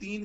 3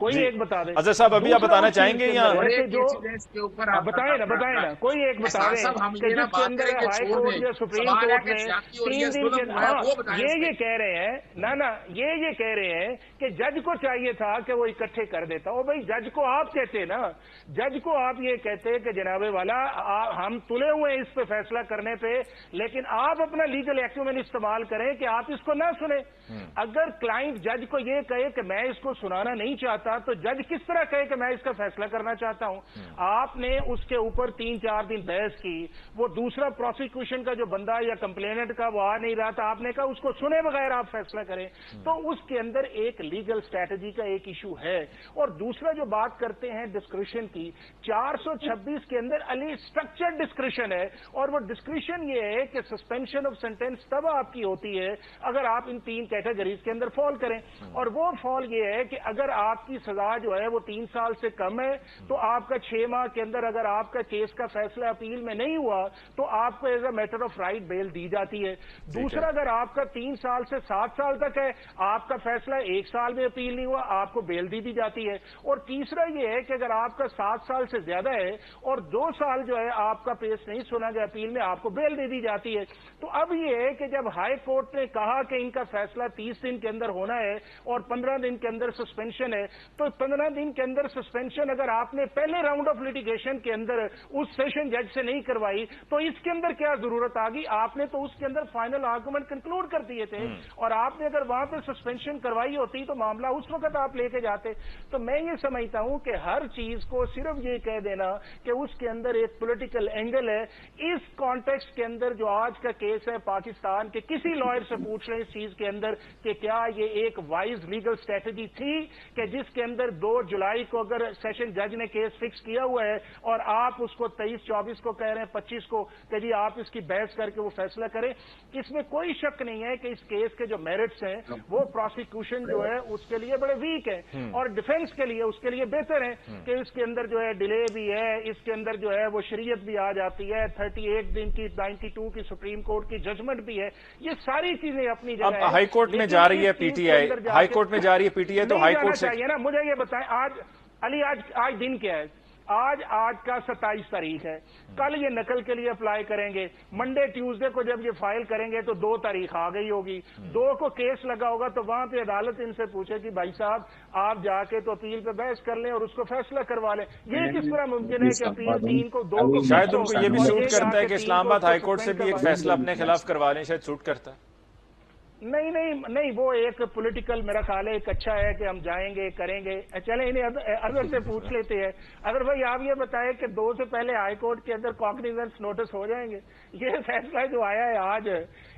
کوئی ایک بتا دے. اظہر صاحب ابھی آپ بتانا چاہیں گے یا بتائیں نا کوئی ایک بتا دیں کہ جس کے اندر ہائی کورٹ یا سپریم کورٹ نے 3 دن کے یہ کہہ رہے ہیں نہ یہ کہہ رہے ہیں کہ جج کو چاہیے تھا کہ وہ اکٹھے کر دیتا. او بھائی جج کو آپ کہتے نا, جج کو آپ یہ کہتے کہ جناب والا ہم تلے ہوئے ہیں اس پہ فیصلہ کرنے پہ, لیکن آپ اپنا لیگل ایکومن استعمال کریں کہ آپ اس کو نہ سنیں. اگر کلائنٹ جج کو یہ کہے کہ میں اس کو سنانا نہیں چاہتا تو جج کس طرح کہے کہ میں اس کا فیصلہ کرنا چاہتا ہوں. آپ نے اس کے اوپر 3-4 دن بحث کی, وہ دوسرا پروسیکیوشن کا جو بندہ یا کمپلیننٹ کا وہ آ نہیں رہا تھا, آپ نے کہا اس کو سنے بغیر آپ فیصلہ کریں. تو اس کے اندر ایک لیگل اسٹریٹجی کا ایک ایشو ہے. اور دوسرا جو بات کرتے ہیں ڈسکریشن کی, 426 کے اندر علی اسٹرکچرڈ ڈسکریشن ہے, اور وہ ڈسکریشن یہ ہے کہ سسپینشن آف سینٹینس تب آپ کی ہوتی ہے اگر آپ ان 3 کیٹیگریز کے اندر فال کریں. اور وہ فال یہ ہے کہ اگر آپ کی سزا جو ہے وہ 3 سال سے کم ہے تو آپ کا 6 ماہ کے اندر اگر آپ کا کیس کا فیصلہ اپیل میں نہیں ہوا تو آپ کو as a matter of right bail دی جاتی ہے. دوسرا اگر آپ کا 3 سال سے 7 سال تک ہے, آپ کا فیصلہ 1 سال میں اپیل نہیں ہوا, آپ کو بیل دی جاتی ہے. اور تیسرا یہ ہے کہ اگر آپ کا 7 سال سے زیادہ ہے اور 2 سال جو ہے آپ کا پیش نہیں سنا گیا اپیل میں, آپ کو بیل دے دی جاتی ہے. تو اب یہ ہے کہ جب ہائی کورٹ نے کہا کہ ان کا فیصلہ 30 دن کے اندر ہونا ہے اور 15 دن کے اندر سسپینشن ہے, تو 15 دن کے اندر سسپینشن اگر آپ نے پہلے راؤنڈ آف لیٹیگیشن کے اندر اس سیشن جج سے نہیں کروائی تو اس کے اندر کیا ضرورت آ گئی. آپ نے تو اس کے اندر فائنل آرگومنٹ کنکلوڈ کر دیے تھے, اور آپ نے اگر وہاں پہ سسپینشن کروائی ہوتی تو معاملہ اس وقت آپ لے کے جاتے. تو میں یہ سمجھتا ہوں کہ ہر چیز کو صرف یہ کہہ دینا کہ اس کے اندر ایک پولیٹیکل اینگل ہے, اس کانٹیکسٹ کے اندر جو آج کا کیس ہے پاکستان کے, کسی لائر سے پوچھ لیں اس چیز کے اندر کہ کیا یہ ایک وائز لیگل اسٹریٹجی تھی کہ جس کے اندر 2 جولائی کو اگر سیشن جج نے کیس فکس کیا ہوا ہے اور آپ اس کو 23-24 کو کہہ رہے ہیں 25 کو کہ جی آپ اس کی بحث کر کے وہ فیصلہ کریں. اس میں کوئی شک نہیں ہے کہ اس کیس کے جو میرٹس ہیں وہ پروسیکیوشن جو ہے اس کے لیے بڑے ویک ہیں, اور ڈیفینس کے لیے اس کے لیے بہتر ہے کہ اس کے اندر جو ہے ڈیلے بھی ہے, اس کے اندر جو ہے وہ شریعت بھی آ جاتی ہے, 38 دن کی 92 کی سپریم کورٹ کی ججمنٹ بھی ہے. یہ ساری چیزیں اپنی جگہ اب ہائی کورٹ میں جا رہی ہے P T I, high court میں جا رہی ہے پی ٹی آئی, تو ہائی کورٹ سے چاہیے نا. مجھے یہ بتائیں آج علی آج دن کیا ہے؟ آج کا 27 تاریخ ہے. کل یہ نقل کے لیے اپلائی کریں گے, منڈے ٹیوزڈے کو جب یہ فائل کریں گے تو 2 تاریخ آ گئی ہوگی, 2 کو کیس لگا ہوگا, تو وہاں پہ عدالت ان سے پوچھے کہ بھائی صاحب آپ جا کے تو اپیل پہ بحث کر لیں اور اس کو فیصلہ کروا لیں. یہ کس طرح ممکن ہے کہ اپیل 3 کو 2 کو شاید ان کو یہ بھی سوٹ کرتا ہے کہ اسلام آباد ہائی کورٹ سے بھی ایک فیصلہ اپنے خلاف کروا لیں, شاید سوٹ کرتا ہے. نہیں وہ ایک پولیٹیکل میرا خیال ہے ایک اچھا ہے کہ ہم جائیں گے کریں گے. چلیں انہیں اظہر سے پوچھ لیتے ہیں. اگر بھائی آپ یہ بتائیں کہ 2 سے پہلے ہائی کورٹ کے اندر کاگنیزنس نوٹس ہو جائیں گے. یہ فیصلہ جو آیا ہے آج,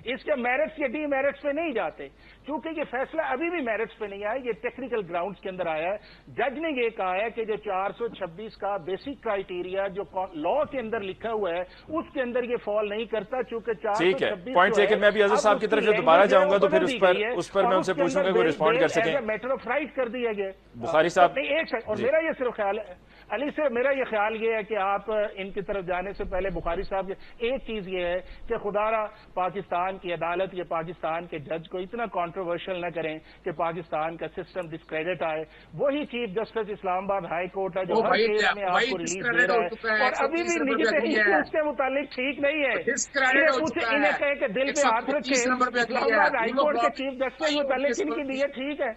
اس کے میرٹس یا ڈی میرٹس پہ نہیں جاتے, چونکہ یہ فیصلہ ابھی بھی میرٹس پہ نہیں آیا, یہ ٹیکنیکل گراؤنڈز کے اندر آیا ہے. جج نے یہ کہا ہے کہ جو 426 کا بیسک کرائیٹیریا جو لا کے اندر لکھا ہوا ہے اس کے اندر یہ فال نہیں کرتا, چونکہ 426 پوائنٹ لیکن میں ابھی اظہر صاحب کی طرف جو دوبارہ جاؤں گا تو پھر اس پر میں ان سے پوچھوں گا کوئی رسپونڈ کر سکیں. میٹر آف رائٹ کر دیا گیا بخاری صاحب. ایک سیکنڈ, اور میرا یہ صرف خیال ہے علی سے, میرا یہ خیال یہ ہے کہ آپ ان کی طرف جانے سے پہلے بخاری صاحب ایک چیز یہ ہے کہ خدا را پاکستان کی عدالت یا پاکستان کے جج کو اتنا کانٹروورشل نہ کریں کہ پاکستان کا سسٹم ڈسکریڈٹ آئے. وہی چیف جسٹس اسلام آباد ہائی کورٹ ہے جو ہر کیس میں آپ کو ریلیز دے رہا ہے اور ابھی بھی نجی اس کے متعلق ٹھیک نہیں ہے. انہیں کہے کہ دل پہ ہاتھ رکھے, اسلام آباد ہائی کورٹ کے چیف جسٹس متعلق ان کی نیت ٹھیک ہے,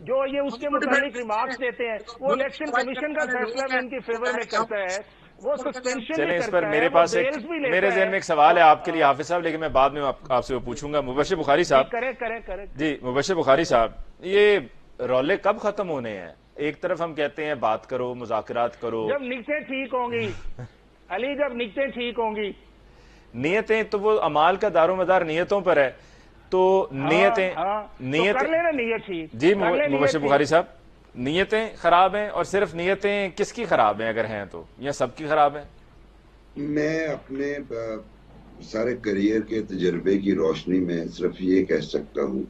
جو یہ اس کے متعلق ریمارکس دیتے ہیں وہ الیکشن کمیشن کا فیصلہ میں ان کی فیور میں کرتا ہے, وہ سسپینشن چلیں اس پر میرے پاس میرے ذہن میں ایک سوال ہے آپ کے لیے حافظ صاحب, لیکن میں بعد میں آپ سے وہ پوچھوں گا. مبشر بخاری صاحب. کریں جی مبشر بخاری صاحب, یہ رولے کب ختم ہونے ہیں؟ ایک طرف ہم کہتے ہیں بات کرو, مذاکرات کرو, جب نیتیں ٹھیک ہوں گی علی, جب نیتیں ٹھیک ہوں گی. نیتیں تو وہ اعمال کا دار و مدار نیتوں پر ہے, تو نیتیں کر لینا نیت ٹھیک. جی مبشر بخاری صاحب, نیتیں خراب ہیں, اور صرف نیتیں کس کی خراب ہیں اگر ہیں تو, یا سب کی خراب ہیں؟ میں اپنے سارے کریئر کے تجربے کی روشنی میں صرف یہ کہہ سکتا ہوں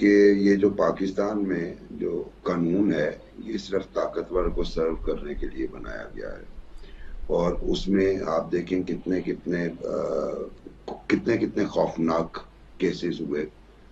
کہ یہ جو پاکستان میں جو قانون ہے یہ صرف طاقتور کو سرو کرنے کے لیے بنایا گیا ہے, اور اس میں آپ دیکھیں کتنے خوفناک کیسز ہوئے,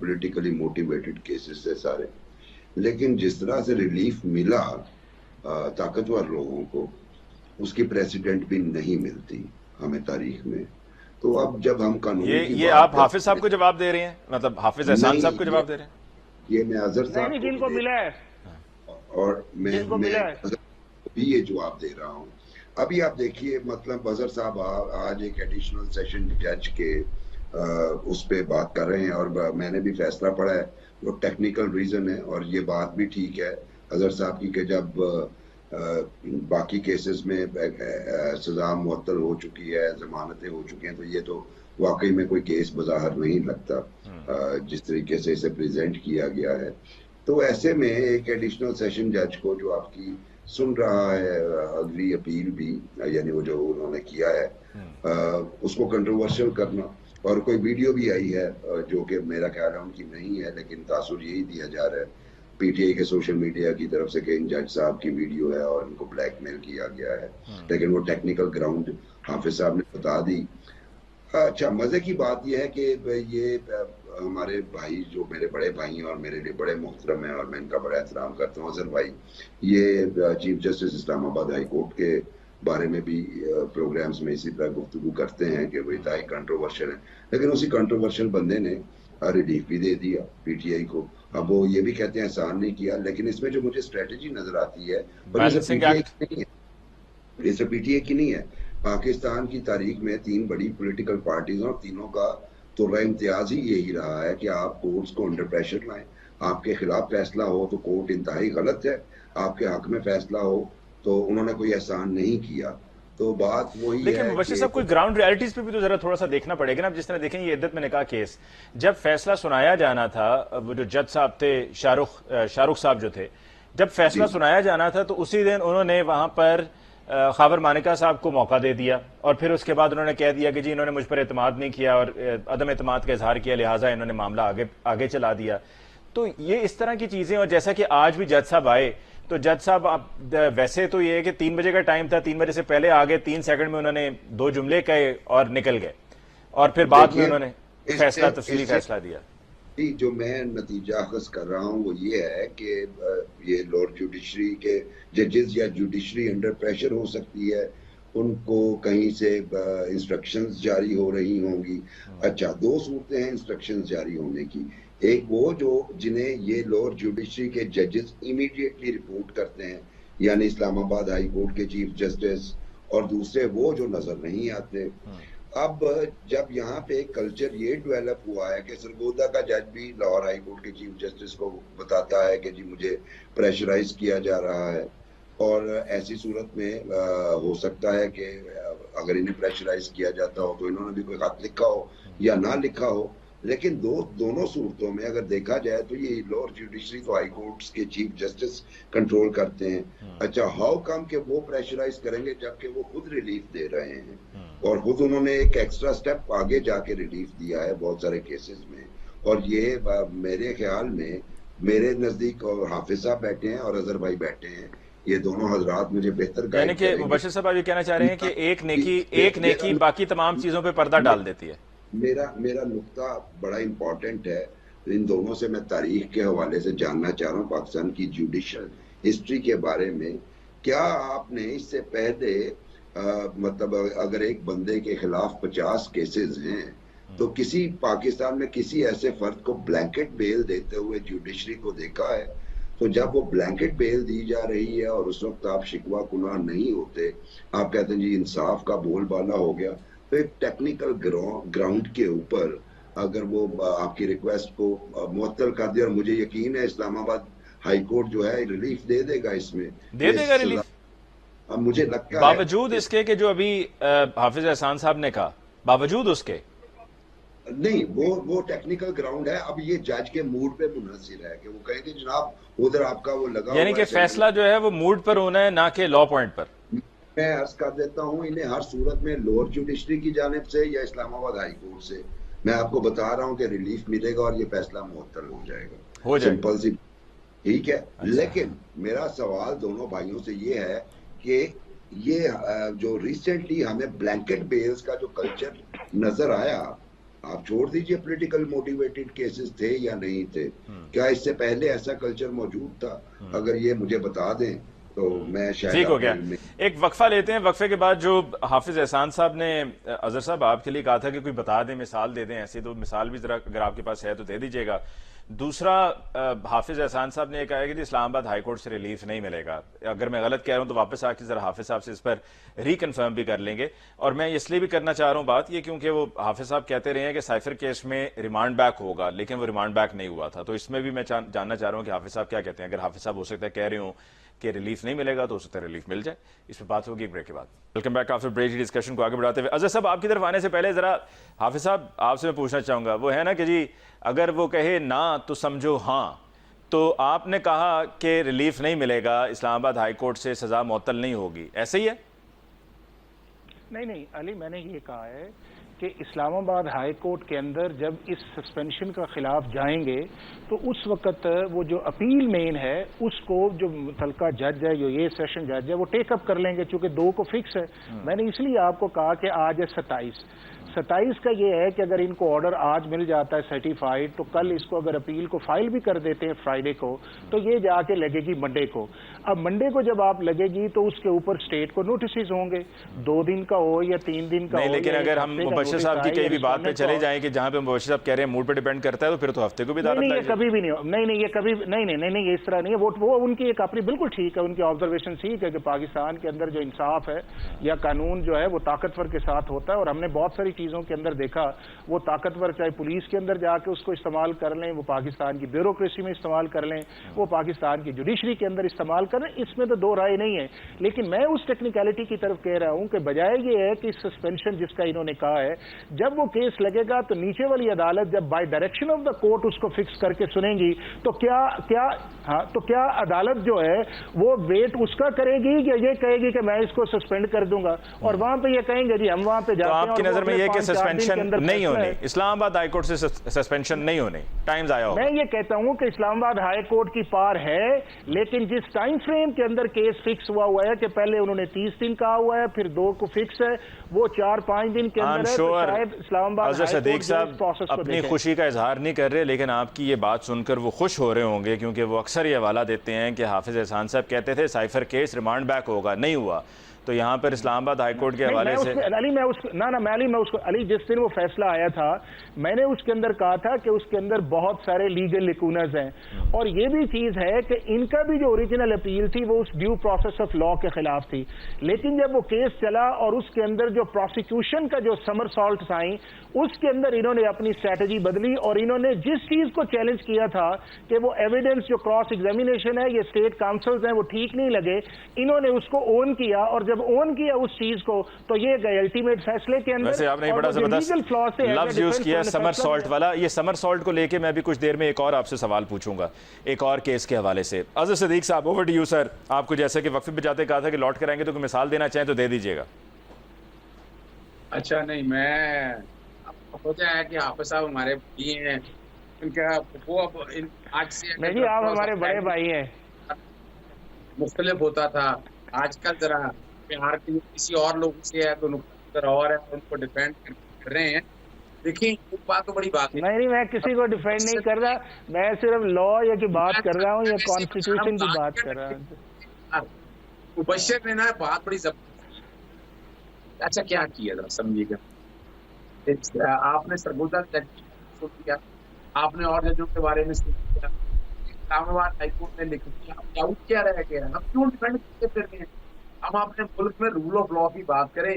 پولیٹیکلی موٹیویٹڈ کیسز سے سارے، لیکن جس طرح سے ریلیف ملا طاقتور لوگوں کو، اس کی پریسیڈنٹ بھی نہیں ملتی ہمیں تاریخ میں. تو اب جب ہم قانون کی یہ بات آپ حافظ صاحب کرتے کو جواب دے رہے ہیں، مطلب حافظ احسان صاحب کو نہیں، جواب دے رہے ہیں؟ یہ میں اظہر نہیں صاحب نہیں، کو جن بھی کو دے ملا ہے، اور میں جن کو ملا ہے. اظہر کو بھی یہ جواب دے رہا ہوں. ابھی آپ دیکھیے، مطلب اظہر صاحب آج ایک ایڈیشنل سیشن جج کے اس پہ بات کر رہے ہیں، اور میں نے بھی فیصلہ پڑھا ہے، وہ ٹیکنیکل ریزن ہے، اور یہ بات بھی ٹھیک ہے اظہر صاحب کی کہ جب باقی کیسز میں سزا معطل ہو چکی ہے، ضمانتیں ہو چکی ہیں، تو یہ تو واقعی میں کوئی کیس بظاہر نہیں لگتا جس طریقے سے اسے پریزنٹ کیا گیا ہے. تو ایسے میں ایک ایڈیشنل سیشن جج کو جو آپ کی سن رہا ہے اگلی اپیل بھی، یعنی وہ جو انہوں نے کیا ہے، اس کو کنٹروورشل کرنا، اور کوئی ویڈیو بھی آئی ہے جو کہ میرا خیال ہے ان کی نہیں ہے، لیکن تاثر یہی دیا جا رہا ہے پی ٹی آئی کے سوشل میڈیا کی طرف سے کہ ان جج صاحب کی ویڈیو ہے اور ان کو بلیک میل کیا گیا ہے، لیکن وہ ٹیکنیکل گراؤنڈ حافظ صاحب نے بتا دی. اچھا، مزے کی بات یہ ہے کہ یہ ہمارے بھائی جو میرے بڑے بھائی ہیں اور میرے لیے بڑے محترم ہیں اور میں ان کا بڑا احترام کرتا ہوں، اظہر بھائی، یہ چیف جسٹس اسلام آباد ہائی کورٹ کے بارے میں بھی پروگرامز میں اسی طرح گفتگو کرتے ہیں کہ وہ انتہائی کنٹروورشل ہیں، لیکن اسی کنٹروورشل بندے نے ریلیف بھی دے دیا پی ٹی آئی کو. اب وہ یہ بھی کہتے ہیں احسان نہیں کیا، لیکن اس میں جو مجھے اسٹریٹجی نظر آتی ہے، اور یہ صرف پی بیلنسنگ ٹی آئی ایکٹ. کی نہیں ہے، یہ صرف پی ٹی آئی کی نہیں ہے، پاکستان کی تاریخ میں 3 بڑی پولیٹیکل پارٹیز ہیں، اور تینوں کا تو امتیاز ہی یہی رہا ہے کہ آپ کورٹس کو انڈر پریشر لائیں. آپ کے خلاف فیصلہ ہو تو کورٹ انتہائی غلط ہے، آپ کے حق میں فیصلہ ہو تو انہوں نے کوئی احسان نہیں کیا. تو بات وہی لیکن ہے مبشر کہ صاحب کوئی گراؤنڈ ریالٹیز پہ بھی تو ذرا تھوڑا سا دیکھنا پڑے گا نا. جس طرح دیکھیں یہ عدت میں نکاح کیس جب فیصلہ سنایا جانا تھا، وہ جو جج صاحب تھے شاہ رخ صاحب جو تھے، جب فیصلہ سنایا جانا تھا تو اسی دن انہوں نے وہاں پر خاور مانیکا صاحب کو موقع دے دیا، اور پھر اس کے بعد انہوں نے کہہ دیا کہ جی انہوں نے مجھ پر اعتماد نہیں کیا اور عدم اعتماد کا اظہار کیا، لہٰذا انہوں نے معاملہ آگے چلا دیا. تو یہ اس طرح کی چیزیں، اور جیسا کہ آج بھی جج صاحب آئے تو جج صاحب ویسے تو یہ ہے کہ 3 بجے کا ٹائم تھا، 3 بجے سے پہلے آگے 3 سیکنڈ میں انہوں نے 2 جملے کہے اور نکل گئے، اور پھر بعد میں انہوں نے فیصلہ تفصیلی فیصلہ دیا. جو میں نتیجہ اخذ کر رہا ہوں وہ یہ ہے کہ یہ لارڈ جوڈیشری کے ججز یا جوڈیشری انڈر پریشر ہو سکتی ہے، ان کو کہیں سے انسٹرکشنز جاری ہو رہی ہوں گی. اچھا، 2 صورتیں ہیں انسٹرکشنز جاری ہونے کی. ایک وہ جنہیں یہ لارڈ جوڈیشری کے ججز امیڈیٹلی رپورٹ کرتے ہیں، یعنی اسلام آباد ہائی کورٹ کے چیف جسٹس، اور دوسرے وہ جو نظر نہیں آتے. اب جب یہاں پہ کلچر یہ ڈیولپ ہوا ہے کہ سرگودا کا جج بھی لاہور ہائی کورٹ کے چیف جسٹس کو بتاتا ہے کہ جی مجھے پریشرائز کیا جا رہا ہے، اور ایسی صورت میں ہو سکتا ہے کہ اگر انہیں پریشرائز کیا جاتا ہو تو انہوں نے بھی کوئی خط لکھا ہو یا نہ لکھا ہو، لیکن دونوں صورتوں میں اگر دیکھا جائے تو یہ لارڈ جوڈیشری تو ہائی کورٹس کے چیف جسٹس کنٹرول کرتے ہیں. اچھا، ہاؤ کم کہ وہ پریشرائز کریں گے جبکہ وہ خود ریلیف دے رہے ہیں، اور خود انہوں نے ایک ایکسٹرا سٹیپ آگے جا کے ریلیف دیا ہے بہت سارے کیسز میں. اور یہ میرے خیال میں، میرے نزدیک حافظ صاحب بیٹھے ہیں اور اظہر بھائی بیٹھے ہیں، یہ دونوں حضرات مجھے بہتر یعنی گائیڈ کہ کریں گے. مبشر صاحب آپ یہ کہنا چاہ رہے ہیں کہ ایک نیکی باقی تمام چیزوں پہ پردہ ڈال دیتی ہے. میرا نقطہ بڑا امپورٹنٹ ہے. ان دونوں سے میں تاریخ کے حوالے سے جاننا چاہ رہا ہوں پاکستان کی جوڈیشل ہسٹری کے بارے میں. کیا آپ نے اس سے پہلے مطلب اگر ایک بندے کے خلاف 50 کیسز ہیں تو کسی پاکستان میں کسی ایسے فرد کو بلینکٹ بیل دیتے ہوئے جوڈیشری کو دیکھا ہے؟ تو جب وہ بلینکٹ بیل دی جا رہی ہے اور اس وقت آپ شکوہ کناں نہیں ہوتے، آپ کہتے ہیں جی انصاف کا بول بالا ہو گیا، تو ایک ٹیکنیکل گراؤنڈ کے اوپر اگر وہ آپ کی ریکویسٹ کو معطل کر دے، اور مجھے یقین ہے اسلام آباد ہائی کورٹ جو ہے ریلیف دے دے گا، اس میں دے دے گا ریلیف، مجھے لگتا ہے باوجود اس کے کہ جو ابھی حافظ احسان صاحب نے کہا، باوجود اس کے نہیں، وہ ٹیکنیکل گراؤنڈ ہے. اب یہ جج کے موڈ پہ منحصر ہے کہ وہ کہیں گے جناب ادھر آپ کا وہ لگا یعنی ہوا کہ فیصلہ جو ہے وہ موڈ پر ہونا ہے نہ کہ لا پوائنٹ پر. میں عرض کر دیتا ہوں انہیں ہر صورت میں لوور جوڈیشری کی جانب سے یا اسلام آباد ہائی کورٹ سے میں آپ کو بتا رہا ہوں کہ ریلیف ملے گا اور یہ فیصلہ معطل ہو جائے گا. سمپل سی، ٹھیک ہے. لیکن میرا سوال دونوں بھائیوں سے یہ ہے کہ یہ جو ریسنٹلی ہمیں بلینکٹ بیلز کا جو کلچر نظر آیا، آپ چھوڑ دیجئے پولیٹیکل موٹیویٹڈ کیسز تھے یا نہیں تھے، کیا اس سے پہلے ایسا کلچر موجود تھا؟ اگر یہ مجھے بتا دیں تو میں شاید ٹھیک ہو گیا. ایک وقفہ لیتے ہیں، وقفے کے بعد جو حافظ احسان صاحب نے اظہر صاحب آپ کے لیے کہا تھا کہ کوئی بتا دیں، مثال دے دیں ایسی، تو مثال بھی ذرا اگر آپ کے پاس ہے تو دے دیجیے گا. دوسرا حافظ احسان صاحب نے یہ کہا ہے کہ اسلام آباد ہائی کورٹ سے ریلیف نہیں ملے گا. اگر میں غلط کہہ رہا ہوں تو واپس آ کے ذرا حافظ صاحب سے اس پر ریکنفرم بھی کر لیں گے. اور میں اس لیے بھی کرنا چاہ رہا ہوں بات یہ کیونکہ وہ حافظ صاحب کہتے رہے ہیں کہ سائفر کیس میں ریمانڈ بیک ہوگا، لیکن وہ ریمانڈ بیک نہیں ہوا تھا. تو اس میں بھی میں جاننا چاہ رہا ہوں کہ حافظ صاحب کیا کہتے ہیں. اگر حافظ صاحب ہو سکتا ہے کہہ رہے ہوں کہ ریلیف نہیں ملے گا تو ہو سکتا ہے ریلیف مل جائے. اس پہ بات ہوگی ایک بریک کے بعد. Welcome back after break. Discussion کو آگے بڑھاتے ہوئے اظہر صاحب آپ کی طرف آنے سے پہلے ذرا حافظ صاحب آپ سے میں پوچھنا چاہوں گا، وہ ہے نا کہ جی اگر وہ کہے نہ تو سمجھو ہاں، تو آپ نے کہا کہ ریلیف نہیں ملے گا، اسلام آباد ہائی کورٹ سے سزا معطل نہیں ہوگی، ایسے ہی ہے؟ نہیں علی، میں نے یہ کہا ہے کہ اسلام آباد ہائی کورٹ کے اندر جب اس سسپینشن کا خلاف جائیں گے تو اس وقت وہ جو اپیل مین ہے اس کو جو متعلقہ جج ہے، جو یہ سیشن جج ہے، وہ ٹیک اپ کر لیں گے، چونکہ 2 کو فکس ہے. میں نے اس لیے آپ کو کہا کہ آج ہے 27 کا یہ ہے کہ اگر ان کو آرڈر آج مل جاتا ہے سرٹیفائیڈ تو کل اس کو اگر اپیل کو فائل بھی کر دیتے ہیں فرائیڈے کو تو یہ جا کے لگے گی منڈے کو. اب منڈے کو جب آپ لگے گی تو اس کے اوپر اسٹیٹ کو نوٹسز ہوں گے، 2 دن کا ہو یا 3 دن کا ہو. نہیں لیکن اگر ہم مبشر صاحب کی کئی بھی بات پہ چلے جائیں کہ جہاں پہ مبشر صاحب کہہ رہے ہیں موڈ پہ ڈیپینڈ کرتا ہے تو پھر تو ہفتے کو بھی دعوت نہیں، یہ کبھی بھی نہیں ہو. نہیں یہ کبھی نہیں اس طرح نہیں ہے. وہ ان کی ایک اپنی بالکل ٹھیک ہے، ان کی آبزرویشن ٹھیک ہے کہ پاکستان کے اندر جو انصاف ہے یا قانون جو ہے وہ طاقتور کے ساتھ ہوتا ہے. اور ہم نے بہت ساری چیزوں کے اندر دیکھا وہ طاقتور، چاہے پولیس کے اندر جا کے اس کو استعمال کر لیں، وہ پاکستان کی بیوروکریسی میں استعمال کر لیں، وہ پاکستان کی جوڈیشری کے اندر استعمال کر لیں، اس میں تو 2 رائے نہیں ہے. لیکن میں اس ٹیکنیکلٹی کی طرف کہہ رہا ہوں کہ بجائے یہ ہے کہ سسپینشن جس کا انہوں نے کہا ہے، جب وہ کیس لگے گا تو نیچے والی عدالت جب by direction of the court اس کو فکس کر کے سنیں گی تو کیا عدالت جو ہے وہ ویٹ اس کا کرے گی یا یہ کہے گی کہ میں اس کو سسپینڈ کر دوں گا؟ اور وہاں پہ یہ کہیں گے جی ہم وہاں پہ جاتے ہیں. تو آپ کی نظر میں یہ کہ سسپینشن نہیں ہونی، اسلام آباد ہائی کورٹ سے سسپینشن نہیں ہونی، ٹائم ضائع ہوگا؟ میں یہ کہتا ہوں کہ اسلام آباد ہائی کورٹ کی پار ہے، لیکن جس ٹائم فریم کے اندر کیس فکس ہوا ہے کہ پہلے انہوں نے 30 دن کہا ہوا ہے، پھر 2 کو فکس ہے، وہ 4-5 دن کے اندر ہے، تو شاید اسلام آباد اظہر ہائی صدیق کورٹ صاحب اپنی خوشی کا اظہار نہیں کر رہے، لیکن آپ کی یہ بات سن کر وہ خوش ہو رہے ہوں گے کیونکہ وہ اکثر یہ حوالہ دیتے ہیں کہ حافظ احسان صاحب کہتے تھے سائفر کیس ریمانڈ بیک ہوگا، نہیں ہوا. تو یہاں پر اسلام آباد ہائی کورٹ کے حوالے سے علی جس دن وہ فیصلہ آیا تھا میں نے اس کے اندر کہا تھا کہ اس کے اندر بہت سارے لیگل لیکونز ہیں، اور یہ بھی چیز ہے کہ ان کا بھی جو اوریجنل اپیل تھی وہ اس ڈیو پروسیس آف لا کے خلاف تھی. لیکن جب وہ کیس چلا اور اس کے اندر جو پروسیکیوشن کا جو سمر سالٹس آئیں اس کے اندر انہوں نے اپنی اسٹریٹجی بدلی، اور انہوں نے جس چیز کو چیلنج کیا تھا کہ وہ ایویڈنس جو کراس ایگزامینیشن ہے، یہ اسٹیٹ کاؤنسلز ہیں، وہ ٹھیک نہیں لگے، انہوں نے اس کو اون کیا، اور جب اون کیا اس چیز کو تو یہ گئے الٹیمیٹ فیصلے کے اندر. ویسے آپ نے بڑا زبردست لفظ یوز کیا سمر سالٹ والا. یہ سمر سالٹ کو لے کے میں بھی کچھ دیر میں ایک اور آپ سے سوال پوچھوں گا ایک اور کیس کے حوالے سے. اظہر صدیق صاحب اوور ٹو یو سر. آپ کو جیسے کہ وقفے پہ جاتے کہا تھا کہ لوٹ کر آئیں گے تو کوئی مثال دینا چاہیں تو دے دیجیے گا. اچھا نہیں، میں ہوتا ہے کہ حافظ صاحب ہمارے بھائی ہیں، ان کا وہ اب آج سے نہیں آپ ہمارے بڑے بھائی ہیں، مختلف ہوتا تھا. آج کل ذرا پیار کے کسی اور لوگوں سے ہے تو نقطہ اور ہے، ان کو ڈیفینڈ کر رہے ہیں. دیکھیں ایک بات تو بڑی بات ہے، نہیں میں کسی کو ڈیفینڈ نہیں کر رہا، میں صرف لا یا کی بات کر رہا ہوں یا کانسٹیٹیوشن کی بات کر رہا ہوں. مبشر نے نا بات بڑی زبردست. اچھا کیا کیا ذرا سمجھیے گا. آپ نے سرگودا جج سن لیا، آپ نے اور ججوں کے بارے میں سن لیا، اسلام آباد ہائی کورٹ نے لکھ دیا. ڈاؤٹ کیا رہ گیا؟ ہم کیوں ڈیفینڈ کرتے پھر رہے ہیں؟ ہم اپنے ملک میں رول آف لا کی بات کریں.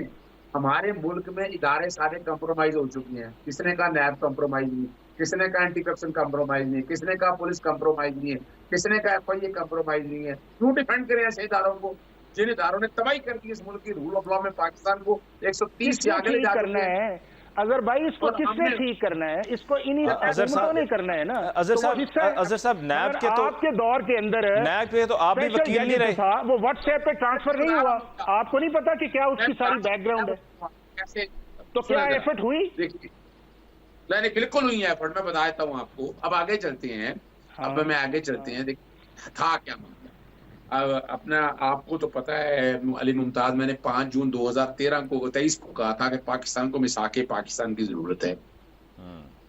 ہمارے ملک میں ادارے سارے کمپرومائز ہو چکے ہیں. کس نے کہا نیب کمپرومائز نہیں، کس نے کہا اینٹی کرپشن کمپرومائز نہیں، کس نے کہا پولیس کمپرومائز نہیں ہے، کس نے کہا ایف آئی اے کمپرومائز نہیں ہے. کیوں ڈیفینڈ کریں ایسے اداروں کو جن اداروں نے تباہی کر دی اس ملک کی رول آف لا میں؟ پاکستان کو 130 سے آگے لے جا کرنا ہے. اظہر بھائی اس کو کس نے ٹھیک کرنا ہے؟ اس کو انہی حکومتوں نے کرنا ہے نا. اظہر صاحب نیب کے تو آپ کے دور کے اندر نیب کے تو آپ بھی وکیل نہیں رہے تھا، وہ واٹس ایپ پہ ٹرانسفر نہیں ہوا. آپ کو نہیں پتا کہ کیا اس کی ساری بیک گراؤنڈ ہے؟ تو کیا ایفرٹ ہوئی؟ نہیں بالکل ہوئی ہے ایفرٹ. میں بتا دیتا ہوں آپ کو. اب آگے چلتے ہیں، اب میں آگے چلتے ہیں. دیکھ تھا کیا معاملہ اپنا آپ کو تو پتا ہے علی ممتاز، میں نے 5 جون 2013 کو 23 کو کہا تھا کہ پاکستان کو میثاق پاکستان کی ضرورت ہے.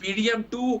PDM2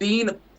3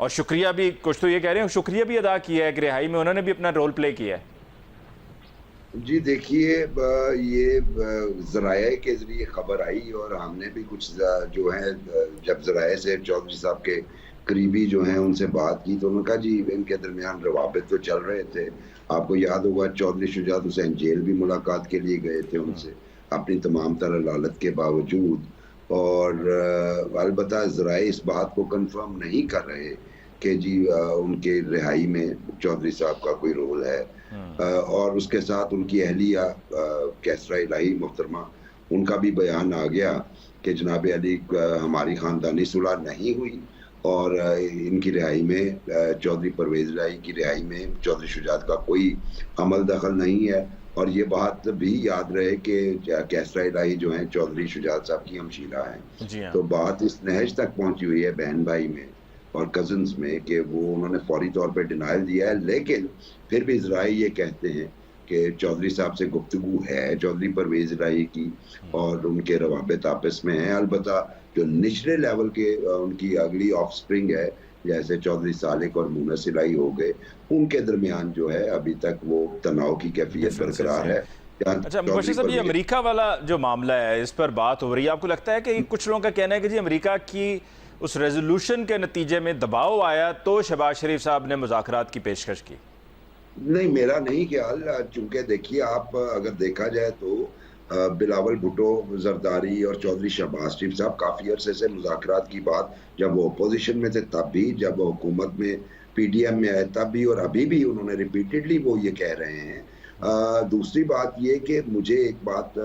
اور شکریہ بھی، کچھ تو یہ کہہ رہے ہیں شکریہ بھی ادا کیا ہے کہ رہائی میں انہوں نے بھی اپنا رول پلے کیا ہے. جی دیکھیے، یہ ذرائع کے ذریعے خبر آئی اور ہم نے بھی کچھ جو ہیں جب ذرائع سے چودھری صاحب کے قریبی جو ہیں ان سے بات کی تو انہوں نے کہا جی ان کے درمیان روابط تو چل رہے تھے. آپ کو یاد ہوگا چودھری شجاعت حسین جیل بھی ملاقات کے لیے گئے تھے ان سے اپنی تمام تر لالت کے باوجود. اور البتہ ذرائع اس بات کو کنفرم نہیں کر رہے کہ جی ان کے رہائی میں چودھری صاحب کا کوئی رول ہے. اور اس کے ساتھ ان کی اہلیہ کیسرا الہی محترمہ، ان کا بھی بیان آ گیا کہ جناب علی ہماری خاندانی صلح نہیں ہوئی اور ان کی رہائی میں چودھری پرویز الہی کی رہائی میں چودھری شجاعت کا کوئی عمل دخل نہیں ہے. اور یہ بات بھی یاد رہے کہ کیسرا الہی جو ہیں چودھری شجاعت صاحب کی ہمشیرہ ہیں. تو بات اس نہج تک پہنچی ہوئی ہے بہن بھائی میں اور کزنز میں کہ وہ انہوں نے فوری طور پہ ڈینائل دیا ہے. لیکن پھر بھی ذرائع یہ کہتے ہیں کہ چودھری صاحب سے گفتگو ہے چودھری پرویز الہی کی اور ان کے روابط آپس میں ہیں. البتہ جو نچلے لیول کے ان کی اگلی آف سپرنگ ہے جیسے چودھری سالک اور مونس الہی ہو گئے، ان کے درمیان جو ہے ابھی تک وہ تناؤ کی کیفیت برقرار ہے. اچھا مبشر صاحب، یہ امریکہ والا جو معاملہ ہے اس پر بات ہو رہی ہے، آپ کو لگتا ہے کہ کچھ لوگوں کا کہنا ہے کہ جی امریکہ کی اس ریزولوشن کے نتیجے میں دباؤ آیا تو شہباز شریف صاحب نے مذاکرات کی پیشکش کی؟ نہیں، میرا نہیں خیال. چونکہ دیکھیے آپ اگر دیکھا جائے تو بلاول بھٹو زرداری اور چودھری شہباز شریف صاحب کافی عرصے سے مذاکرات کی بات جب وہ اپوزیشن میں تھے تب بھی، جب وہ حکومت میں پی ڈی ایم میں آئے تب بھی، اور ابھی بھی انہوں نے ریپیٹڈلی وہ یہ کہہ رہے ہیں. دوسری بات یہ کہ مجھے ایک بات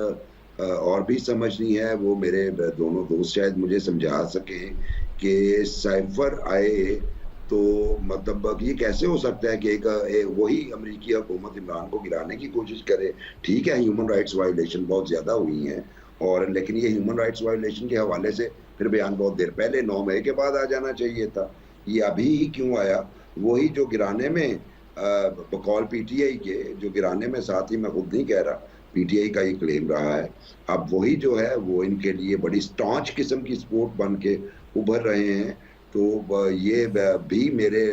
اور بھی سمجھنی ہے، وہ میرے دونوں دوست شاید مجھے سمجھا سکیں کہ سائفر آئے تو مطلب یہ کیسے ہو سکتا ہے کہ ایک وہی امریکی حکومت عمران کو گرانے کی کوشش کرے. ٹھیک ہے ہیومن رائٹس وائلیشن بہت زیادہ ہوئی ہیں اور لیکن یہ ہیومن رائٹس وائلیشن کے حوالے سے پھر بیان بہت دیر پہلے 9 مئی کے بعد آ جانا چاہیے تھا. یہ ابھی ہی کیوں آیا؟ وہی جو گرانے میں بقول پی ٹی آئی کے جو گرانے میں، ساتھ ہی میں خود نہیں کہہ رہا، پی ٹی آئی کا یہ کلیم رہا ہے. اب وہی جو ہے وہ ان کے لیے بڑی سٹانچ قسم کی سپورٹ بن کے ابھر رہے ہیں. تو یہ بھی میرا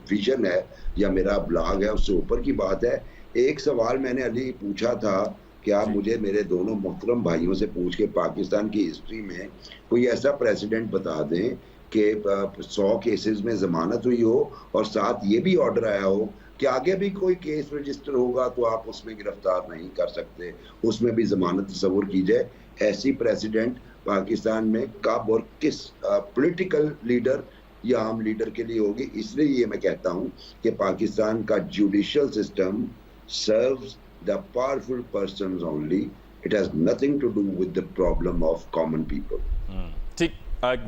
ویژن ہے یا میرا بلاگ ہے اس سے اوپر کی بات ہے. ایک سوال میں نے علی پوچھا تھا کہ آپ مجھے میرے دونوں محترم بھائیوں سے پوچھ کے پاکستان کی ہسٹری میں کوئی ایسا پریسیڈنٹ بتا دیں کہ 100 کیسز میں ضمانت ہوئی ہو اور ساتھ یہ بھی آرڈر آیا ہو کہ آگے بھی کوئی کیس رجسٹر ہوگا تو آپ اس میں گرفتار نہیں کر سکتے، اس میں بھی ضمانت تصور کی جائے. ایسی پریسیڈنٹ پاکستان میں کب اور کس پولیٹیکل لیڈر یا عام لیڈر کے لیے ہوگی؟ اس لیے یہ میں کہتا ہوں کہ پاکستان کا judicial system serves the powerful persons only. It has nothing to do with the problem of common people. ٹھیک،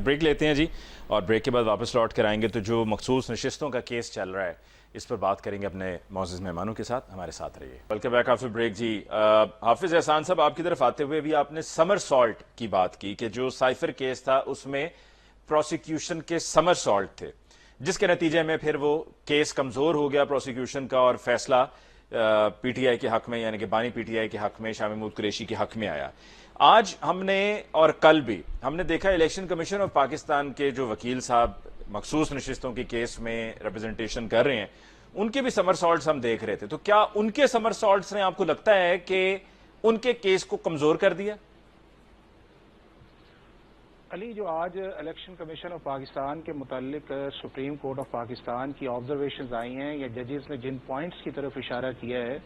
بریک لیتے ہیں جی اور بریک کے بعد واپس لوٹ کر آئیں گے. تو جو مخصوص نشستوں کا کیس چل رہا ہے اس پر بات کریں گے اپنے معزز مہمانوں کے ساتھ. ہمارے ساتھ رہیے. Welcome back after break. جی حافظ احسان صاحب، آپ کی طرف آتے ہوئے بھی آپ نے سمر سالٹ کی بات کی کہ جو سائفر کیس تھا اس میں پروسیکیوشن کے سمر سالٹ تھے جس کے نتیجے میں پھر وہ کیس کمزور ہو گیا پروسیکیوشن کا اور فیصلہ پی ٹی آئی کے حق میں یعنی کہ بانی پی ٹی آئی کے حق میں شاہ محمود قریشی کے حق میں آیا. آج ہم نے اور کل بھی ہم نے دیکھا الیکشن کمیشن آف پاکستان کے جو وکیل صاحب مخصوص نشستوں کی کیس میں ریپرزنٹیشن کر رہے ہیں ان کے بھی سمر سالٹس ہم دیکھ رہے تھے. تو کیا ان کے سمر سالٹس نے آپ کو لگتا ہے کہ ان کے کیس کو کمزور کر دیا؟ علی، جو آج الیکشن کمیشن آف پاکستان کے متعلق سپریم کورٹ آف پاکستان کی آبزرویشنز آئی ہیں یا ججز نے جن پوائنٹس کی طرف اشارہ کیا ہے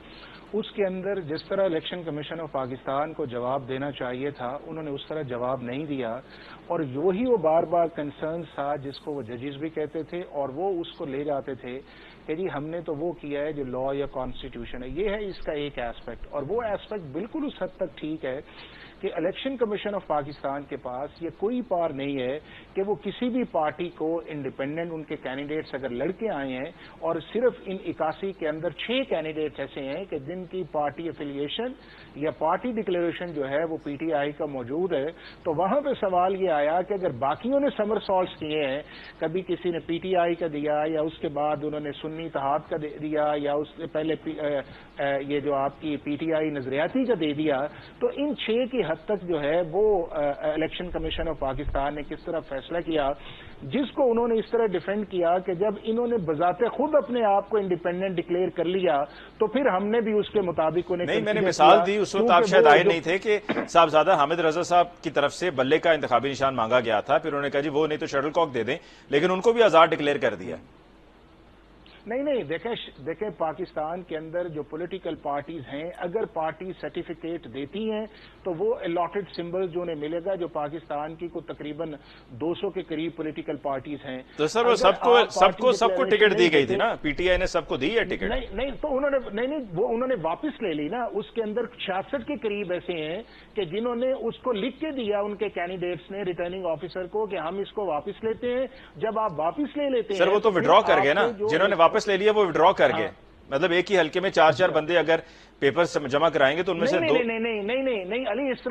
اس کے اندر جس طرح الیکشن کمیشن آف پاکستان کو جواب دینا چاہیے تھا انہوں نے اس طرح جواب نہیں دیا. اور وہ بار بار کنسرنز تھا جس کو وہ ججز بھی کہتے تھے اور وہ اس کو لے جاتے تھے کہ جی ہم نے تو وہ کیا ہے جو لا یا کانسٹیٹیوشن ہے. یہ ہے اس کا ایک ایسپیکٹ، اور وہ ایسپیکٹ بالکل اس حد تک ٹھیک ہے کہ الیکشن کمیشن آف پاکستان کے پاس یہ کوئی پار نہیں ہے کہ وہ کسی بھی پارٹی کو انڈیپینڈنٹ ان کے کینڈیڈیٹس اگر لڑکے آئے ہیں اور صرف ان 81 کے اندر 6 کینڈیڈیٹس ایسے ہیں کہ جن کی پارٹی افیلیشن یا پارٹی ڈکلیریشن جو ہے وہ پی ٹی آئی کا موجود ہے، تو وہاں پہ سوال یہ آیا کہ اگر باقیوں نے سمر سالٹس کیے ہیں، کبھی کسی نے پی ٹی آئی کا دیا یا اس کے بعد انہوں نے سنی اتحاد کا دیا یا اس سے پہلے یہ جو آپ کی پی ٹی آئی نظریاتی کا دے دیا، تو ان 6 کی حد حد تک جو ہے وہ الیکشن کمیشن آف پاکستان نے کس طرح فیصلہ کیا، جس کو انہوں نے اس طرح ڈیفینڈ کیا کہ جب انہوں نے بذات خود اپنے آپ کو انڈیپینڈنٹ ڈکلیئر کر لیا تو پھر ہم نے بھی اس کے مطابق انہیں نہیں، میں نے مثال دی اس وقت آپ شاید آئے نہیں تھے کہ صاحبزادہ حامد رضا صاحب کی طرف سے بلے کا انتخابی نشان مانگا گیا تھا، پھر انہوں نے کہا جی وہ نہیں تو شٹل کاک دے دیں، لیکن ان کو بھی آزاد ڈکلیئر کر دیا۔ نہیں دیکھیں پاکستان کے اندر جو پولیٹیکل پارٹیز ہیں، اگر پارٹی سرٹیفکیٹ دیتی ہیں تو وہ الاٹڈ سمبل جو انہیں ملے گا، جو پاکستان کی کو تقریباً 200 کے قریب پولیٹیکل پارٹیز ہیں، تو سر وہ سب کو ٹکٹ دی گئی تھی نا، پی ٹی آئی نے سب کو دی ہے ٹکٹ؟ نہیں تو انہوں نے واپس لے لی نا۔ اس کے اندر 66 کے قریب ایسے ہیں کہ جنہوں نے اس کو لکھ کے دیا ان کے کینڈیڈیٹس نے ریٹرننگ آفیسر کو کہ ہم اس کو واپس لیتے ہیں۔ جب آپ واپس لے لیتے ہیں سر وہ تو وڈرا کر گئے نا، جنہوں نے واپس لے لیا وہ وڈرا کر گئے، مطلب ایک ہی حلقے میں 4 بندے اگر پیپر جمع کرائیں گے تو ان میں سے نہیں علی اس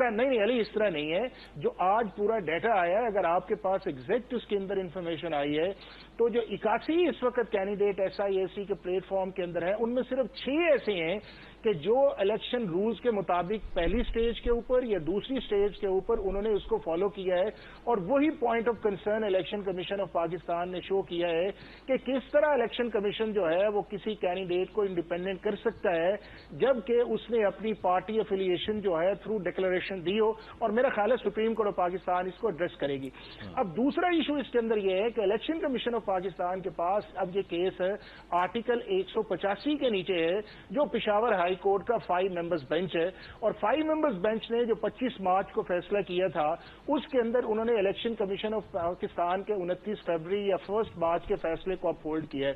طرح نہیں ہے۔ جو آج پورا ڈیٹا آیا ہے، اگر آپ کے پاس ایگزیکٹ اس کے اندر انفارمیشن آئی ہے تو جو 81 اس وقت کینڈیڈیٹ ایس آئی اے سی کے پلیٹ فارم کے اندر ہیں، ان میں صرف 6 ایسے ہیں کہ جو الیکشن رولز کے مطابق پہلی سٹیج کے اوپر یا دوسری سٹیج کے اوپر انہوں نے اس کو فالو کیا ہے، اور وہی point of concern election commission of Pakistan نے شو کیا ہے کہ کس طرح الیکشن کمیشن جو ہے وہ کسی کینڈیڈیٹ کو انڈیپینڈنٹ کر سکتا ہے جبکہ اس نے اپنی پارٹی افیلیشن جو ہے تھرو ڈکلریشن دی ہو، اور میرا خیال ہے سپریم کورٹ آف پاکستان اس کو ایڈریس کرے گی۔ اب دوسرا ایشو اس کے اندر یہ ہے کہ الیکشن کمیشن آف پاکستان کے پاس اب یہ کیس ہے آرٹیکل 185 کے نیچے ہے، جو پشاور ہائی کورٹ کا 5 ممبرز بینچ ہے، اور 5 ممبرز بینچ نے جو 25 مارچ کو فیصلہ کیا تھا اس کے اندر انہوں نے الیکشن کمیشن آف پاکستان کے 29 فروری یا 1 مارچ کے فیصلے کو اپہولڈ کیا ہے۔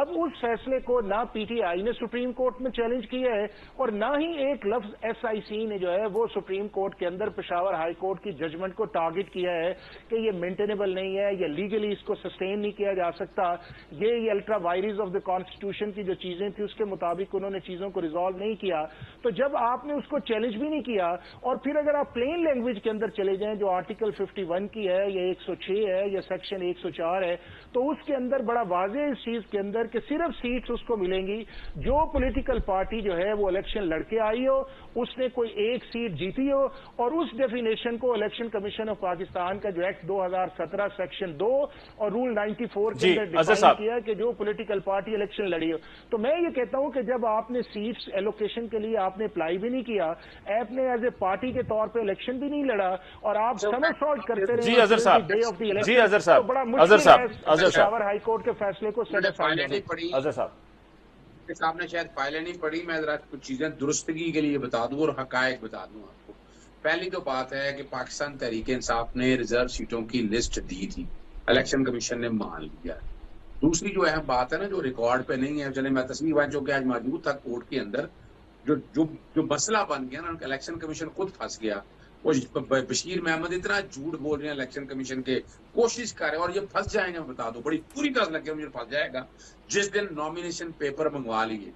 اب اس فیصلے کو نہ پی ٹی آئی نے سپریم کورٹ میں چیلنج کیا ہے، اور نہ ہی ایک لفظ ایس آئی سی نے جو ہے وہ سپریم کورٹ کے اندر پشاور ہائی کورٹ کی ججمنٹ کو ٹارگٹ کیا ہے کہ یہ مینٹینیبل نہیں ہے، یا لیگلی اس کو سسٹین نہیں کیا جا سکتا، یہ ultra vires of the constitution کی جو چیزیں تھیں اس کے مطابق انہوں نے چیزوں کو ریزالو نہیں کیا۔ تو جب آپ نے اس کو چیلنج بھی نہیں کیا، اور پھر اگر آپ پلین لینگویج کے اندر چلے جائیں جو آرٹیکل 51 کی ہے یا 106 ہے یا سیکشن 104 ہے، تو اس کے اندر بڑا واضح اس چیز کے اندر کہ صرف سیٹس اس کو ملیں گی جو پولیٹیکل پارٹی جو ہے وہ الیکشن لڑ کے آئی ہو، اس نے کوئی ایک سیٹ جیتی ہو، اور اس ڈیفینیشن کو الیکشن کمیشن آف پاکستان کا جو ایکٹ 2017 سیکشن 2 اور رول 94 کے اندر ڈیفائن کیا کہ جو پولیٹیکل پارٹی الیکشن لڑی ہو۔ تو میں یہ کہتا ہوں کہ جب آپ نے سیٹس ایلوکیشن کے لیے آپ نے اپلائی بھی نہیں کیا، آپ نے ایز اے پارٹی کے طور پہ الیکشن بھی نہیں لڑا، اور آپ سمر سالٹ کرتے رہے جی اظہر صاحب، جی اظہر صاحب، بڑا مشکل ہے پشاور ہائی کورٹ کے فیصلے کو اظہر صاحب نے شاید فائلیں نہیں پڑھی، میں ذرا کچھ چیزیں درستگی کے لیے بتا دوں اور حقائق بتا دوں آپ کو۔ پہلی تو بات ہے کہ پاکستان تحریک انصاف نے ریزرو سیٹوں کی لسٹ دی تھی، الیکشن کمیشن نے مان لیا۔ دوسری جو اہم بات ہے نا، جو ریکارڈ پہ نہیں ہے، چلے میں تصویر بن جو کہ آج موجود تھا کورٹ کے اندر، جو مسئلہ بن گیا نا، الیکشن کمیشن خود پھنس گیا۔ وہ بشیر محمد اتنا جھوٹ بول رہے ہیں الیکشن کمیشن کے، کوشش کر رہے ہیں، اور یہ پھنس جائیں گے، میں بتا دوں بڑی پوری طرح لگے مجھے پھنس جائے گا جس دن نامینیشن پیپر منگوا لیے۔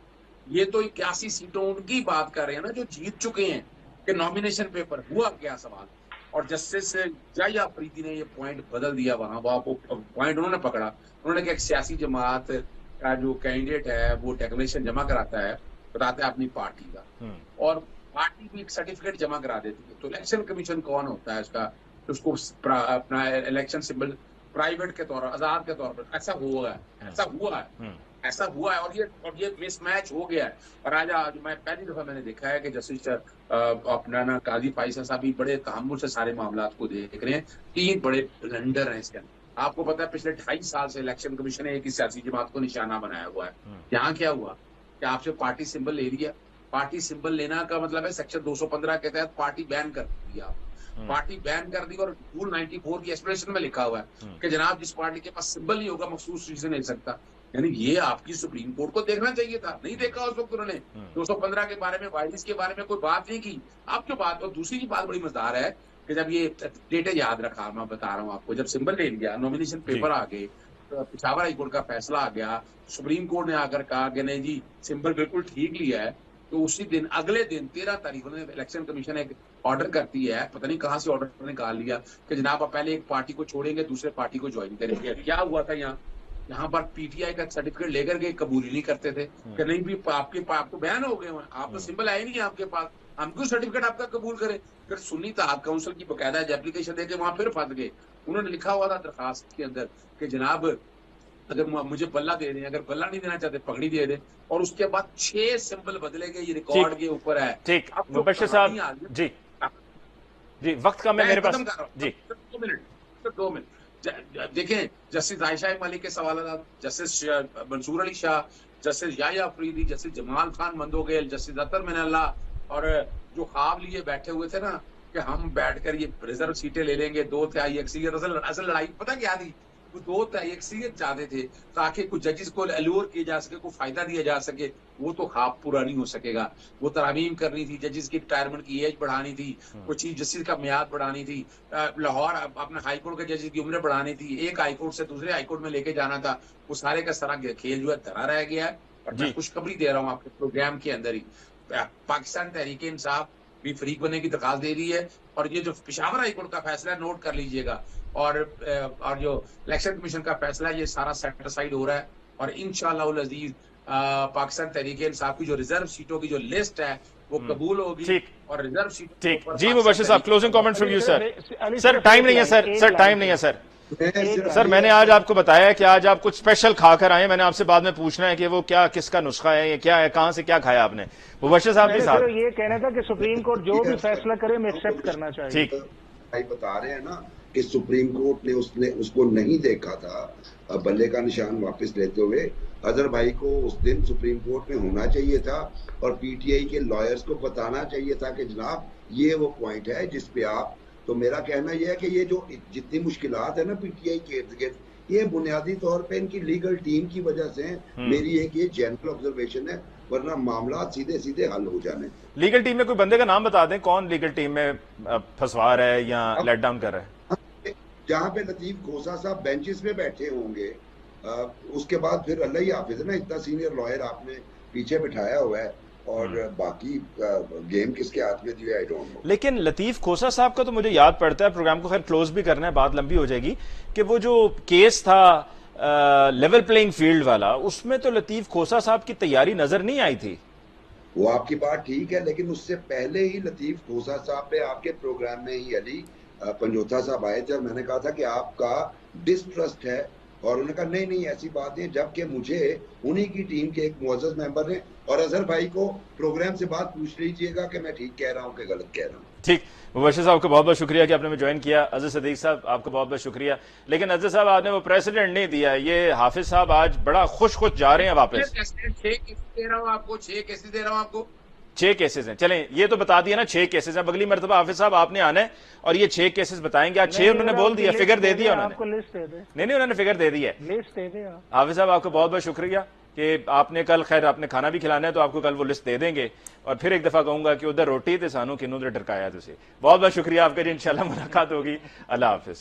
یہ تو 81 سیٹوں ان کی بات کر رہے ہیں نا جو جیت چکے ہیں، کہ نامینیشن پیپر ہوا کیا سوال۔ اور جسٹس جائی آفریدی نے یہ پوائنٹ بدل دیا، وہاں پوائنٹ انہوں نے پکڑا، انہوں نے کہا ایک سیاسی جماعت کا جو کینڈیڈیٹ ہے وہ ڈیکلریشن جمع کراتا ہے، بتاتا ہے اپنی پارٹی کا، اور پارٹی بھی ایک سرٹیفکیٹ جمع کرا دیتی ہے۔ تو الیکشن کمیشن کون ہوتا ہے اس کو اپنا الیکشن سمبل پرائیویٹ کے طور پر، آزاد کے طور پر، ایسا ہوا ہے، اور یہ مس میچ ہو گیا ہے۔ اور آج میں پہلی دفعہ میں نے دیکھا ہے کہ جسٹس اپنا قاضی فائزہ صاحب بھی بڑے تحمل سے سارے معاملات کو دیکھ رہے ہیں۔ 3 بڑے بلنڈر ہیں اس کے اندر۔ آپ کو پتا ہے پچھلے 2.5 سال سے الیکشن کمیشن نے ایک ہی سیاسی جماعت کو نشانہ بنایا ہوا ہے۔ یہاں کیا ہوا کہ آپ سے پارٹی سمبل لے لیا، پارٹی سمبل لینا کا مطلب ہے سیکشن 215 کے تحت پارٹی بین کر دیا، پارٹی بین کر دی، اور رول 94 کی ایکسپریشن میں لکھا ہوا ہے کہ جناب جس پارٹی کے پاس سمبل نہیں ہوگا مخصوص ریزن لے سکتا۔ یعنی یہ آپ کی سپریم کورٹ کو دیکھنا چاہیے تھا، نہیں دیکھا اس وقت انہوں نے 215 کے بارے میں، وائرس کے بارے میں کوئی بات نہیں کی۔ اب جو بات، اور دوسری بات بڑی مزدار ہے کہ جب یہ ڈیٹا یاد رکھا، میں بتا رہا ہوں آپ کو، جب سمبل لے لیا، نامینیشن پیپر آ گئے، پشاور ہائی کورٹ کا فیصلہ آ گیا، سپریم کورٹ نے آ کر کہا کہ نہیں جی سمبل بالکل ٹھیک لیا ہے، تو اسی دن اگلے دن 13 تاریخ نے الیکشن کمیشن ایک آرڈر کرتی ہے، پتہ نہیں کہاں سے آرڈر نکال لیا کہ جناب آپ پہلے ایک پارٹی کو چھوڑیں گے، دوسرے پارٹی کو جوائن کریں گے۔ کیا ہوا تھا یہاں پر پی ٹی آئی کا سرٹیفکیٹ لے کر کے قبول ہی نہیں کرتے تھے کہ نہیں بھی آپ کو بیان ہو گئے، آپ تو سمبل آئے نہیں آپ کے پاس، ہم کیوں سرٹیفکیٹ آپ کا قبول کریں؟ پھر سنی تعہد کونسل کی باقاعدہ اپلیکیشن دے کے وہاں پھر پھنس گئے. انہوں نے لکھا ہوا تھا درخواست کے اندر کہ جناب اگر مجھے بلہ دے دیں, اگر بلہ نہیں دینا چاہتے پگڑی دے دیں, اور اس کے بعد 6 سمبل بدلے گئے, یہ ریکارڈ کے اوپر ہے. ٹھیک مبشر صاحب, جی جی وقت کم ہے میرے پاس. جی 2 منٹ دیکھیں, جسٹس عائشہ ملک کے سوالات, جسٹس منصور علی شاہ, جسٹس یحییٰ افریدی, جسٹس جمال خان مندوگیل, جسٹس اطہر من اللہ, اور جو خواب لیے بیٹھے ہوئے تھے نا کہ ہم بیٹھ کر یہ ریزرو سیٹیں لے لیں گے 2/3 اکثریت, اصل لڑائی پتہ کیا تھی, 2/3 اکثریت چاہتے تھے تاکہ کچھ ججز کو الور کیا جا سکے, کو فائدہ دیا جا سکے. وہ تو خواب پورا نہیں ہو سکے گا. وہ ترامیم کرنی تھی, ججز کی ریٹائرمنٹ کی ایج بڑھانی تھی, کوئی چیز جسٹس کا میعاد بڑھانی تھی, لاہور اپنے ہائی کورٹ کے ججز کی عمریں بڑھانی تھی, ایک ہائی کورٹ سے دوسرے ہائی کورٹ میں لے کے جانا تھا. وہ سارے کا سارا کھیل جو ہے دھرا رہ گیا ہے. اور میں خوشخبری دے رہا ہوں آپ کے پروگرام کے اندر ہی, پاکستان تحریک انصاف بھی فریق بننے کی درخواست دے رہی ہے. اور یہ جو پشاور ہائی کورٹ کا فیصلہ ہے نوٹ کر لیجئے گا, اور جو الیکشن کمیشن کا فیصلہ ہے, یہ سارا سیٹ اسائیڈ ہو رہا ہے. اور انشاءاللہ العزیز پاکستان تحریک انصاف کی جو ریزرو سیٹوں کی جو لسٹ ہے وہ قبول ہوگی. اور ریزرو سیٹوں ٹھیک. جی مبشر صاحب, closing comment from you sir. Sir time نہیں ہے سر ٹائم نہیں ہے سر. میں نے آج آپ کو بتایا کہ آج آپ کچھ اسپیشل کھا کر آئے, میں نے آپ سے بعد میں پوچھنا ہے کہ وہ کیا, کس کا نسخہ ہے, یہ کیا ہے, کہاں سے کیا کھایا آپ نے. مبشر صاحب بھی صاحب یہ کہنا تھا کہ سپریم کورٹ جو بھی فیصلہ کرے میں ایکسپٹ کرنا چاہیے. ٹھیک بتا رہے ہیں نا کہ سپریم کورٹ نے اس کو نہیں دیکھا تھا, بلے کا نشان واپس لیتے ہوئے. اظہر بھائی کو اس دن سپریم کورٹ میں ہونا چاہیے تھا, اور پی ٹی آئی کے لائرز کو بتانا چاہیے تھا کہ جناب یہ وہ پوائنٹ ہے جس پہ آپ. تو میرا کہنا یہ ہے کہ یہ جو جتنی مشکلات ہیں نا پی ٹی آئی کے ارد گرد, یہ بنیادی طور پہ ان کی لیگل ٹیم کی وجہ سے ہیں. میری ایک یہ جنرل آبزرویشن ہے, ورنہ معاملات سیدھے سیدھے حل ہو جانے. لیگل ٹیم میں کوئی بندے کا نام بتا دیں, کون لیگل ٹیم میں پھنسوا رہا ہے یا لیٹ ڈاؤن کر رہا ہے. جہاں پہ لطیف کھوسا صاحب بینچز پہ بیٹھے ہوں گے, اس کے بعد پھر اللہ ہی حافظ نا, اتنا سینئر لائر آپ نے پیچھے بٹھایا ہوا ہے, اور باقی گیم کس کے ہاتھ میں دی ہے, آئی ڈونٹ نو. لیکن لطیف کھوسا صاحب کا تو مجھے یاد پڑتا ہے, پروگرام کو خیر کلوز بھی کرنا ہے, بات لمبی ہو جائے گی, کہ وہ جو کیس تھا لیول پلینگ فیلڈ والا, اس میں تو لطیف کھوسا صاحب کی تیاری نظر نہیں آئی تھی. وہ آپ کی بات ٹھیک ہے, لیکن اس سے پہلے ہی لطیف کھوسا صاحب پہ آپ کے پروگرام میں ہی علی پنجوتا صاحب آئے تھے, اور میں نے کہا تھا کہ آپ کا ڈسٹرسٹ ہے, اور انہوں نے کہا نہیں ایسی بات نہیں, جبکہ مجھے انہی کی ٹیم کے ایک معزز ممبر نے, اور اظہر بھائی کو پروگرام سے بات پوچھ لیجئے گا کہ میں ٹھیک کہہ رہا ہوں کہ غلط کہہ رہا ہوں. ٹھیک. مبشر صاحب کا بہت بہت شکریہ کہ آپ نے میں جوائن کیا. عزیز صدیق صاحب آپ کا بہت بہت شکریہ. لیکن عزیز صاحب آپ نے وہ پریسیڈنٹ نہیں دیا, یہ حافظ صاحب آج بڑا خوش جا رہے ہیں واپس. 6 کیسز دے رہا ہوں آپ کو, 6 کیسز دے رہا ہوں آپ کو. 6 کیسز ہیں, چلیں یہ تو بتا دیا نا 6 کیسز ہیں. اگلی مرتبہ حافظ صاحب آپ نے آنا ہے اور یہ 6 کیسز بتائیں گے. آج 6 انہوں نے بول دیا, فگر دے دیا انہوں نے. نہیں انہوں نے فگر دے دی ہے. حافظ صاحب آپ کو بہت بہت شکریہ کہ آپ نے کل, خیر آپ نے کھانا بھی کھلانا ہے تو آپ کو کل وہ لسٹ دے دیں گے, اور پھر ایک دفعہ کہوں گا کہ ادھر روٹی تے سانو کنوں تے ڈرکایا تسی. بہت بہت شکریہ آپ کا جی, انشاءاللہ ملاقات ہوگی. اللہ حافظ.